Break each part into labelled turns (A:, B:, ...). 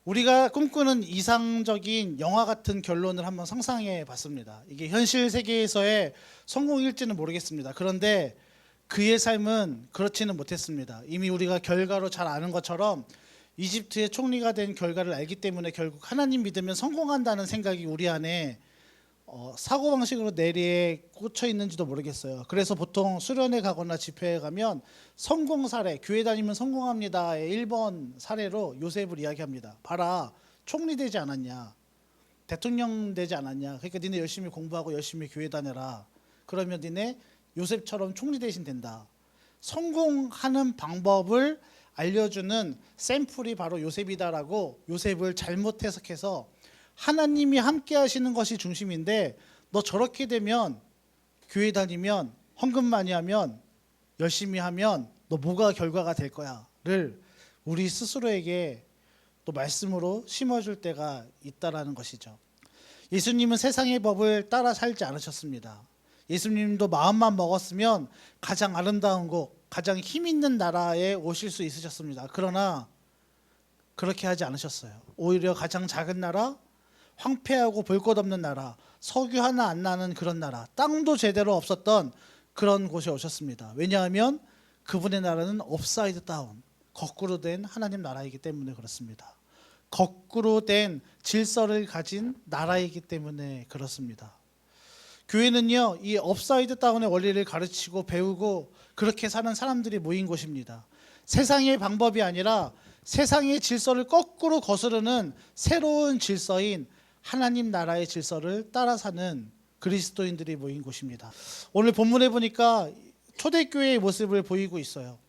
A: 우리가 꿈꾸는 이상적인 영화 같은 결론을 한번 상상해 봤습니다. 이게 현실 세계에서의 성공일지는 모르겠습니다. 그런데 그의 삶은 그렇지는 못했습니다. 이미 우리가 결과로 잘 아는 것처럼 이집트의 총리가 된 결과를 알기 때문에 결국 하나님 믿으면 성공한다는 생각이 우리 안에 사고방식으로 내리에 꽂혀 있는지도 모르겠어요. 그래서 보통 수련회 가거나 집회에 가면 성공 사례, 교회 다니면 성공합니다의 1번 사례로 요셉을 이야기합니다. 봐라, 총리 되지 않았냐, 대통령 되지 않았냐, 그러니까 니네 열심히 공부하고 열심히 교회 다녀라. 그러면 니네 요셉처럼 총리 대신 된다. 성공하는 방법을 알려주는 샘플이 바로 요셉이다라고 요셉을 잘못 해석해서 하나님이 함께 하시는 것이 중심인데 너 저렇게 되면 교회 다니면 헌금 많이 하면 열심히 하면 너 뭐가 결과가 될 거야를 우리 스스로에게 또 말씀으로 심어줄 때가 있다라는 것이죠. 예수님은 세상의 법을 따라 살지 않으셨습니다. 예수님도 마음만 먹었으면 가장 아름다운 곳, 가장 힘 있는 나라에 오실 수 있으셨습니다. 그러나 그렇게 하지 않으셨어요. 오히려 가장 작은 나라, 황폐하고 볼 것 없는 나라, 석유 하나 안 나는 그런 나라, 땅도 제대로 없었던 그런 곳에 오셨습니다. 왜냐하면 그분의 나라는 업사이드 다운, 거꾸로 된 하나님 나라이기 때문에 그렇습니다. 거꾸로 된 질서를 가진 나라이기 때문에 그렇습니다. 교회는요, 이 업사이드 다운의 원리를 가르치고 배우고 그렇게 사는 사람들이 모인 곳입니다. 세상의 방법이 아니라 세상의 질서를 거꾸로 거스르는 새로운 질서인 하나님 나라의 질서를 따라 사는 그리스도인들이 모인 곳입니다. 오늘 본문에 보니까 초대교회의 모습을 보이고 있어요.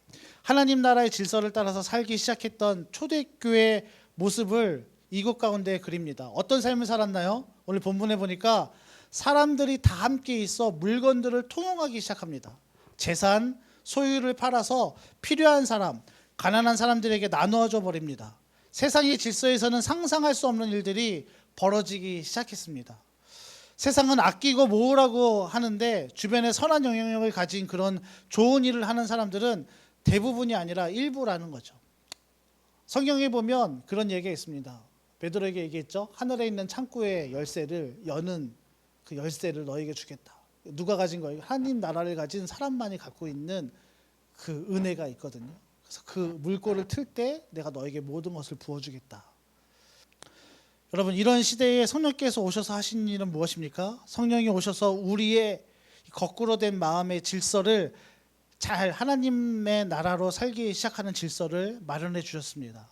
A: 하나님 나라의 질서를 따라서 살기 시작했던 초대교회의 모습을 이곳 가운데 그립니다. 어떤 삶을 살았나요? 오늘 본문에 보니까 사람들이 다 함께 있어 물건들을 통용하기 시작합니다. 재산, 소유를 팔아서 필요한 사람, 가난한 사람들에게 나누어줘 버립니다. 세상의 질서에서는 상상할 수 없는 일들이 벌어지기 시작했습니다. 세상은 아끼고 모으라고 하는데 주변에 선한 영향력을 가진 그런 좋은 일을 하는 사람들은 대부분이 아니라 일부라는 거죠. 성경에 보면 그런 얘기가 있습니다. 베드로에게 얘기했죠. 하늘에 있는 창고의 열쇠를 여는 그 열쇠를 너에게 주겠다. 누가 가진 거예요? 하나님 나라를 가진 사람만이 갖고 있는 그 은혜가 있거든요. 그래서 그 물꼬를 틀 때 내가 너에게 모든 것을 부어주겠다. 여러분, 이런 시대에 성령께서 오셔서 하신 일은 무엇입니까? 성령이 오셔서 우리의 거꾸로 된 마음의 질서를 잘 하나님의 나라로 살기 시작하는 질서를 마련해 주셨습니다.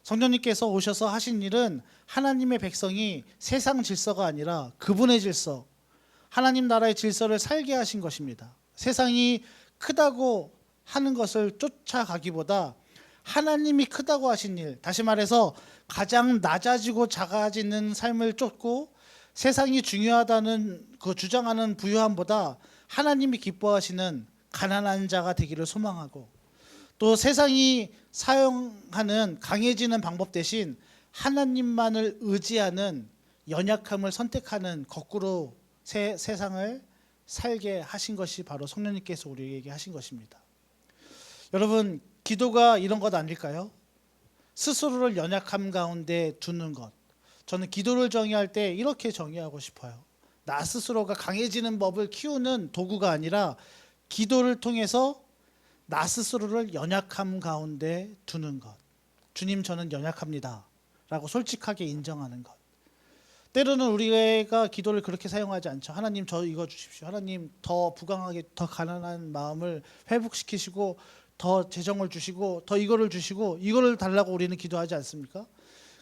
A: 성령님께서 오셔서 하신 일은 하나님의 백성이 세상 질서가 아니라 그분의 질서, 하나님 나라의 질서를 살게 하신 것입니다. 세상이 크다고 하는 것을 쫓아가기보다 하나님이 크다고 하신 일, 다시 말해서 가장 낮아지고 작아지는 삶을 쫓고 세상이 중요하다는 그 주장하는 부유함보다 하나님이 기뻐하시는 가난한 자가 되기를 소망하고, 또 세상이 사용하는 강해지는 방법 대신 하나님만을 의지하는 연약함을 선택하는 거꾸로 세상을 살게 하신 것이 바로 성령님께서 우리에게 하신 것입니다. 여러분, 기도가 이런 것 아닐까요? 스스로를 연약함 가운데 두는 것. 저는 기도를 정의할 때 이렇게 정의하고 싶어요. 나 스스로가 강해지는 법을 키우는 도구가 아니라 기도를 통해서 나 스스로를 연약함 가운데 두는 것. 주님, 저는 연약합니다 라고 솔직하게 인정하는 것. 때로는 우리가 기도를 그렇게 사용하지 않죠. 하나님, 저 이거 주십시오. 하나님, 더 부강하게, 더 가난한 마음을 회복시키시고 더 재정을 주시고 더 이거를 주시고 이거를 달라고 우리는 기도하지 않습니까?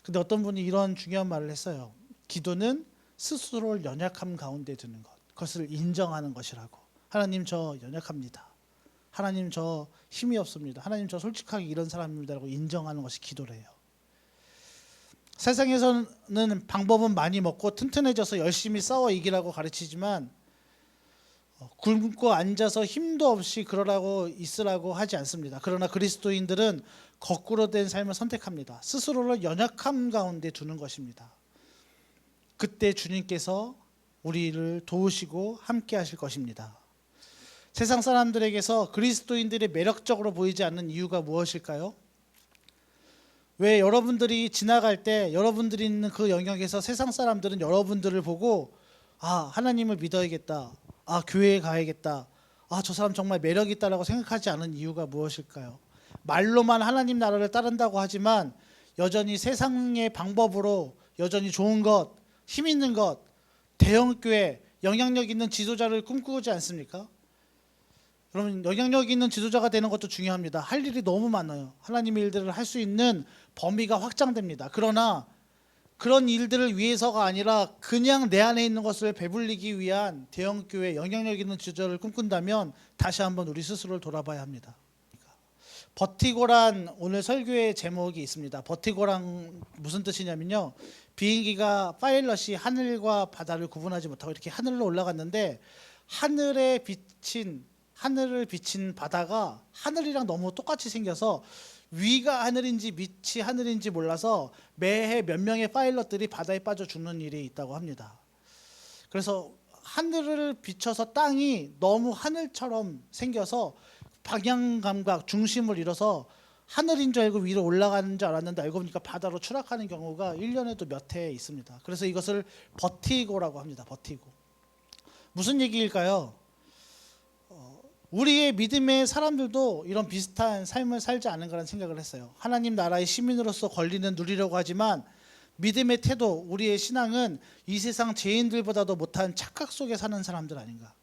A: 근데 어떤 분이 이런 중요한 말을 했어요. 기도는 스스로를 연약함 가운데 두는 것, 그것을 인정하는 것이라고. 하나님, 저 연약합니다. 하나님, 저 힘이 없습니다. 하나님, 저 솔직하게 이런 사람입니다라고 인정하는 것이 기도래요. 세상에서는 방법은 많이 먹고 튼튼해져서 열심히 싸워 이기라고 가르치지만 굶고 앉아서 힘도 없이 그러라고 있으라고 하지 않습니다. 그러나 그리스도인들은 거꾸로 된 삶을 선택합니다. 스스로를 연약함 가운데 두는 것입니다. 그때 주님께서 우리를 도우시고 함께 하실 것입니다. 세상 사람들에게서 그리스도인들이 매력적으로 보이지 않는 이유가 무엇일까요? 왜 여러분들이 지나갈 때 여러분들이 있는 그 영역에서 세상 사람들은 여러분들을 보고 아, 하나님을 믿어야겠다. 아, 교회에 가야겠다. 아, 저 사람 정말 매력 있다라고 생각하지 않은 이유가 무엇일까요? 말로만 하나님 나라를 따른다고 하지만 여전히 세상의 방법으로 여전히 좋은 것, 힘 있는 것, 대형 교회, 영향력 있는 지도자를 꿈꾸지 않습니까? 여러분, 영향력 있는 지도자가 되는 것도 중요합니다. 할 일이 너무 많아요. 하나님의 일들을 할 수 있는 범위가 확장됩니다. 그러나 그런 일들을 위해서가 아니라 그냥 내 안에 있는 것을 배불리기 위한 대형교회 영향력 있는 지도자를 꿈꾼다면 다시 한번 우리 스스로를 돌아봐야 합니다. 버티고란 오늘 설교의 제목이 있습니다. 버티고란 무슨 뜻이냐면요, 비행기가 파일럿이 하늘과 바다를 구분하지 못하고 이렇게 하늘로 올라갔는데 하늘을 비친 바다가 하늘이랑 너무 똑같이 생겨서 위가 하늘인지 밑이 하늘인지 몰라서 매해 몇 명의 파일럿들이 바다에 빠져 죽는 일이 있다고 합니다. 그래서 하늘을 비춰서 땅이 너무 하늘처럼 생겨서 방향 감각, 중심을 잃어서 하늘인 줄 알고 위로 올라가는 줄 알았는데 알고 보니까 바다로 추락하는 경우가 1년에도 몇 해 있습니다. 그래서 이것을 버티고라고 합니다. 버티고. 무슨 얘기일까요? 우리의 믿음의 사람들도 이런 비슷한 삶을 살지 않은가라는 생각을 했어요. 하나님 나라의 시민으로서 권리는 누리려고 하지만 믿음의 태도, 우리의 신앙은 이 세상 죄인들보다도 못한 착각 속에 사는 사람들 아닌가.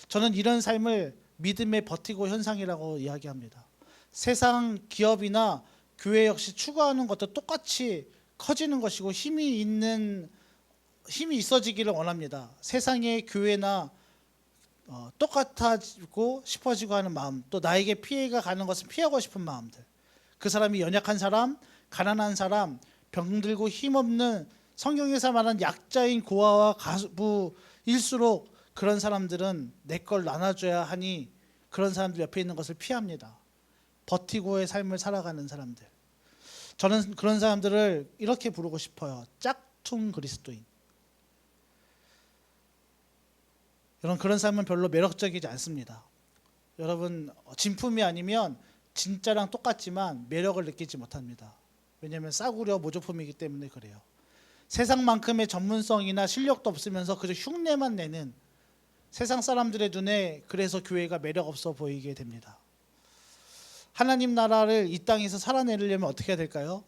A: 저는 이런 삶을 믿음의 버티고 현상이라고 이야기합니다. 세상 기업이나 교회 역시 추구하는 것도 똑같이 커지는 것이고 힘이 있어지기를 원합니다. 세상의 교회나 똑같아지고 싶어지고 하는 마음, 또 나에게 피해가 가는 것은 피하고 싶은 마음들, 그 사람이 연약한 사람, 가난한 사람, 병들고 힘없는, 성경에서 말하는 약자인 고아와 가부일수록 그런 사람들은 내 걸 나눠줘야 하니 그런 사람들 옆에 있는 것을 피합니다. 버티고의 삶을 살아가는 사람들. 저는 그런 사람들을 이렇게 부르고 싶어요. 짝퉁 그리스도인. 여러분, 그런 삶은 별로 매력적이지 않습니다. 여러분, 진품이 아니면 진짜랑 똑같지만 매력을 느끼지 못합니다. 왜냐하면 싸구려 모조품이기 때문에 그래요. 세상만큼의 전문성이나 실력도 없으면서 그저 흉내만 내는 세상 사람들의 눈에 그래서 교회가 매력 없어 보이게 됩니다. 하나님 나라를 이 땅에서 살아내려면 어떻게 해야 될까요?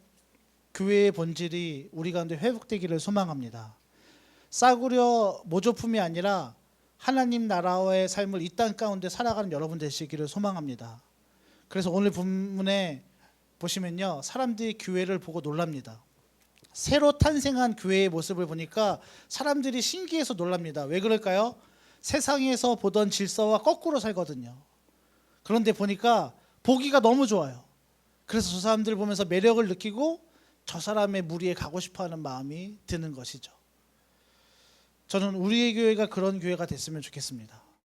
A: 교회의 본질이 우리 가운데 회복되기를 소망합니다. 싸구려 모조품이 아니라 하나님 나라의 삶을 이 땅 가운데 살아가는 여러분 되시기를 소망합니다. 그래서 오늘 본문에 보시면요, 사람들이 교회를 보고 놀랍니다. 새로 탄생한 교회의 모습을 보니까 사람들이 신기해서 놀랍니다. 왜 그럴까요? 세상에서 보던 질서와 거꾸로 살거든요. 그런데 보니까 보기가 너무 좋아요. 그래서 저 사람들을 보면서 매력을 느끼고 저 사람의 무리에 가고 싶어하는 마음이 드는 것이죠. 저는 우리의 교회가 그런 교회가 됐으면 좋겠습니다.